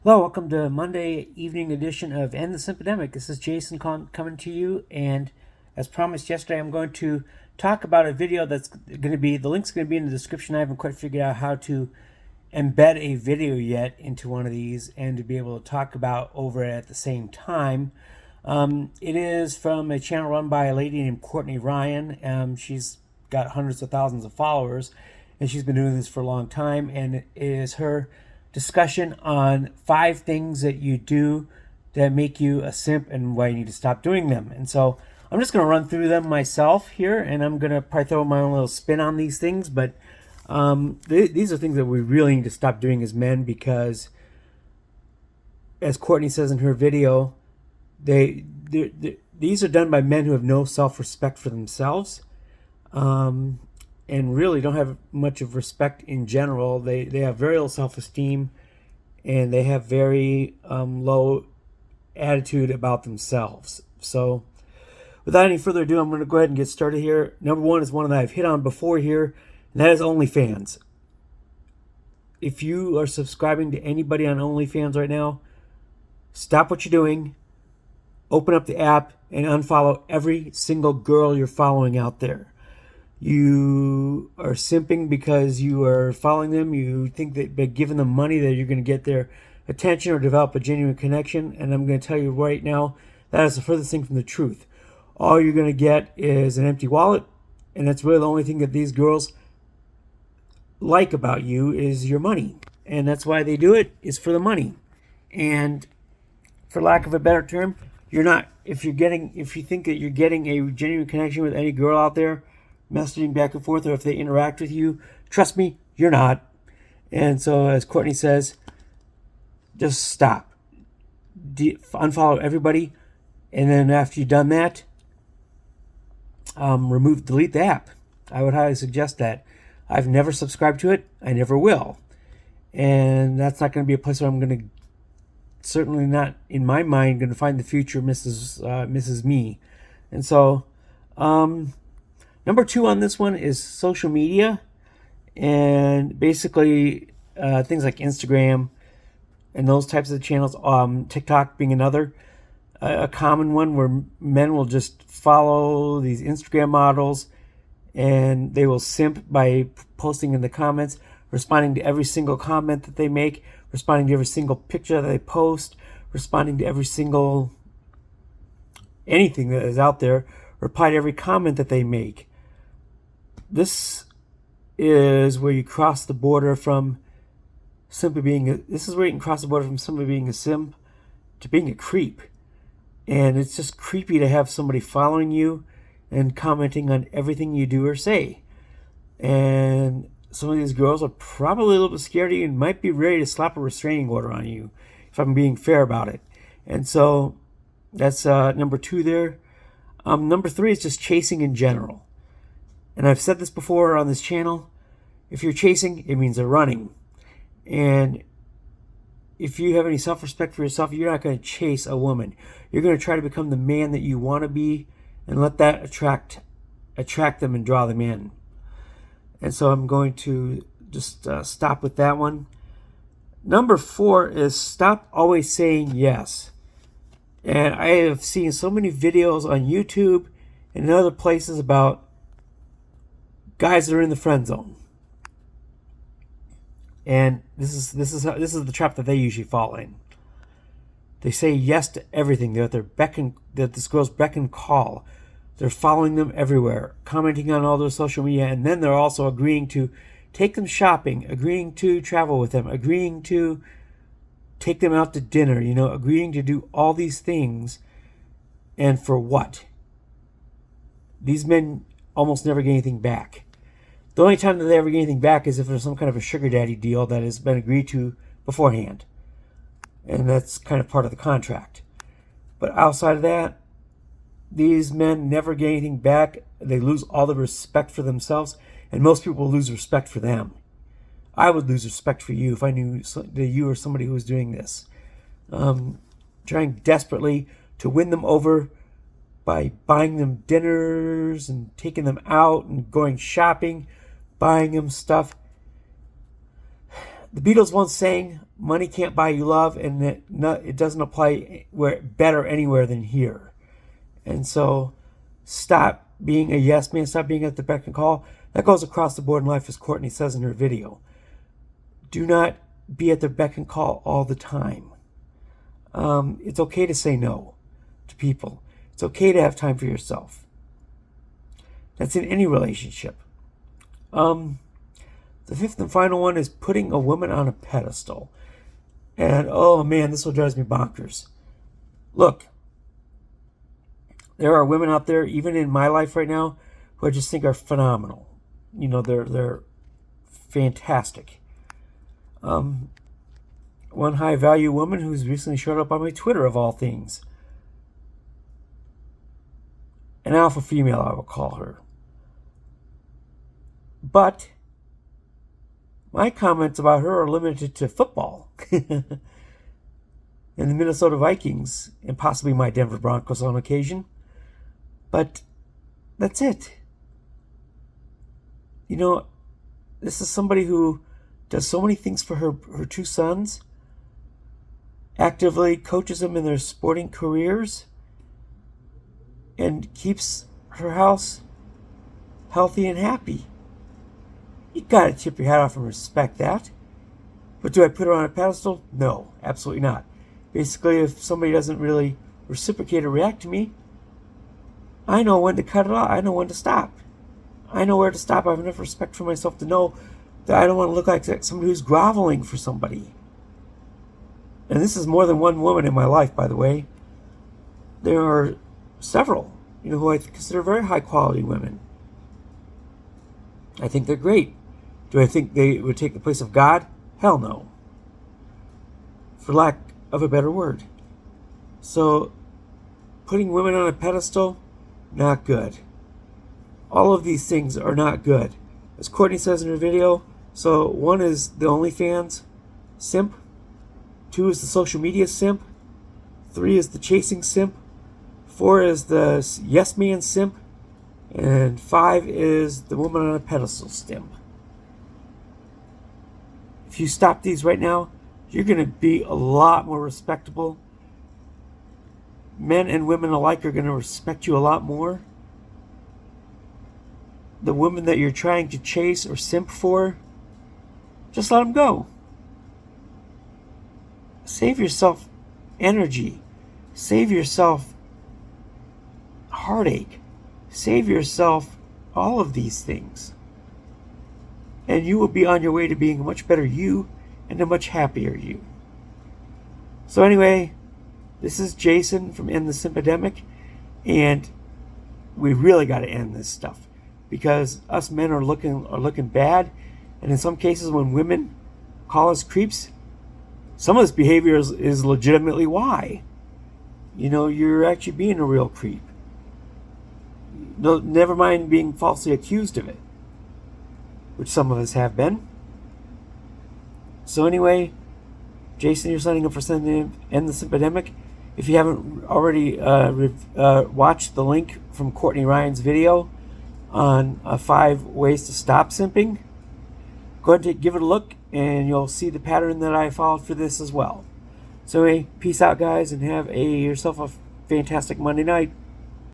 Hello, welcome to Monday evening edition of End the Simpademic. This is Jason coming to you, and as promised yesterday, I'm going to talk about a video that's going to be, the link's going to be in the description. I haven't quite figured out how to embed a video yet into one of these and to be able to talk about over it at the same time. It is from a channel run by a lady named Courtney Ryan. She's got hundreds of thousands of followers, and she's been doing this for a long time, and it is her discussion on 5 things that you do that make you a simp and why you need to stop doing them. And so I'm just going to run through them myself here, and I'm going to probably throw my own little spin on these things. But these are things that we really need to stop doing as men because, as Courtney says in her video, these are done by men who have no self-respect for themselves. And really don't have much of respect in general. They have very little self-esteem, and they have very low attitude about themselves. So without any further ado, I'm going to go ahead and get started here. Number one is one that I've hit on before here, and that is OnlyFans. If you are subscribing to anybody on OnlyFans right now, stop what you're doing, open up the app, and unfollow every single girl you're following out there. You are simping because you are following them. You think that by giving them money that you're going to get their attention or develop a genuine connection. And I'm going to tell you right now, that is the furthest thing from the truth. All you're going to get is an empty wallet. And that's really the only thing that these girls like about you is your money. And that's why they do it, is for the money. And for lack of a better term, you're not, if you think that you're getting a genuine connection with any girl out there, messaging back and forth, or if they interact with you, trust me, you're not. And so, as Courtney says, just stop. Unfollow everybody, and then after you've done that, delete the app. I would highly suggest that. I've never subscribed to it. I never will. And that's not going to be a place where I'm going to, certainly not in my mind, going to find the future Mrs. Me. And so, number 2 on this one is social media, and basically things like Instagram and those types of channels, TikTok being another. A common one where men will just follow these Instagram models, and they will simp by posting in the comments, responding to every single comment that they make, responding to every single picture that they post, responding to every single anything that is out there, reply to every comment that they make. This is where you cross the border from simply being this is where you can cross the border from simply being a simp to being a creep. And it's just creepy to have somebody following you and commenting on everything you do or say. And some of these girls are probably a little bit scared of you and might be ready to slap a restraining order on you, if I'm being fair about it. And so that's number 2 there. Number 3 is just chasing in general. And I've said this before on this channel. If you're chasing, it means they're running. And if you have any self-respect for yourself, you're not going to chase a woman. You're going to try to become the man that you want to be and let that attract them and draw them in. And so I'm going to just stop with that one. Number 4 is stop always saying yes. And I have seen so many videos on YouTube and in other places about guys that are in the friend zone. And this is the trap that they usually fall in. They say yes to everything. They're at this girl's beck and call. They're following them everywhere, commenting on all their social media, and then they're also agreeing to take them shopping, agreeing to travel with them, agreeing to take them out to dinner, agreeing to do all these things. And for what? These men almost never get anything back. The only time that they ever get anything back is if there's some kind of a sugar daddy deal that has been agreed to beforehand. And that's kind of part of the contract. But outside of that, these men never get anything back. They lose all the respect for themselves, and most people lose respect for them. I would lose respect for you if I knew that you were somebody who was doing this. Trying desperately to win them over by buying them dinners and taking them out and going shopping, buying them stuff. The Beatles once sang, "Money can't buy you love," and it doesn't apply better anywhere than here. And so stop being a yes man, stop being at the beck and call. That goes across the board in life, as Courtney says in her video. Do not be at the beck and call all the time. It's okay to say no to people. It's okay to have time for yourself. That's in any relationship. The fifth and final one is putting a woman on a pedestal. And oh man, this one drives me bonkers. Look, there are women out there, even in my life right now, who I just think are phenomenal. You know, they're fantastic. One high value woman who's recently showed up on my Twitter, of all things. An alpha female, I will call her. But my comments about her are limited to football and the Minnesota Vikings and possibly my Denver Broncos on occasion. But that's it. You know, this is somebody who does so many things for her two sons, actively coaches them in their sporting careers, and keeps her house healthy and happy. You gotta tip your hat off and respect that. But do I put her on a pedestal? No, absolutely not. Basically, if somebody doesn't really reciprocate or react to me, I know when to cut it off. I know when to stop. I know where to stop. I have enough respect for myself to know that I don't want to look like somebody who's groveling for somebody. And this is more than one woman in my life, by the way. There are several, who I consider very high quality women. I think they're great. Do I think they would take the place of God? Hell no. For lack of a better word. So, putting women on a pedestal, not good. All of these things are not good. As Courtney says in her video, so 1 is the OnlyFans simp, 2 is the social media simp, 3 is the chasing simp, 4 is the yes man simp, and 5 is the woman on a pedestal simp. If you stop these right now, you're going to be a lot more respectable. Men and women alike are going to respect you a lot more. The women that you're trying to chase or simp for, just let them go. Save yourself energy. Save yourself heartache. Save yourself all of these things. And you will be on your way to being a much better you and a much happier you. So anyway, this is Jason from End the Simpademic, and we really got to end this stuff because us men are looking bad, and in some cases when women call us creeps, some of this behavior is legitimately why. You're actually being a real creep. No, never mind being falsely accused of it, which some of us have been. So anyway, Jason, you're signing up for End the Simpademic. If you haven't already watched the link from Courtney Ryan's video on 5 ways to stop simping, go ahead and give it a look, and you'll see the pattern that I followed for this as well. So anyway, peace out, guys, and have yourself a fantastic Monday night.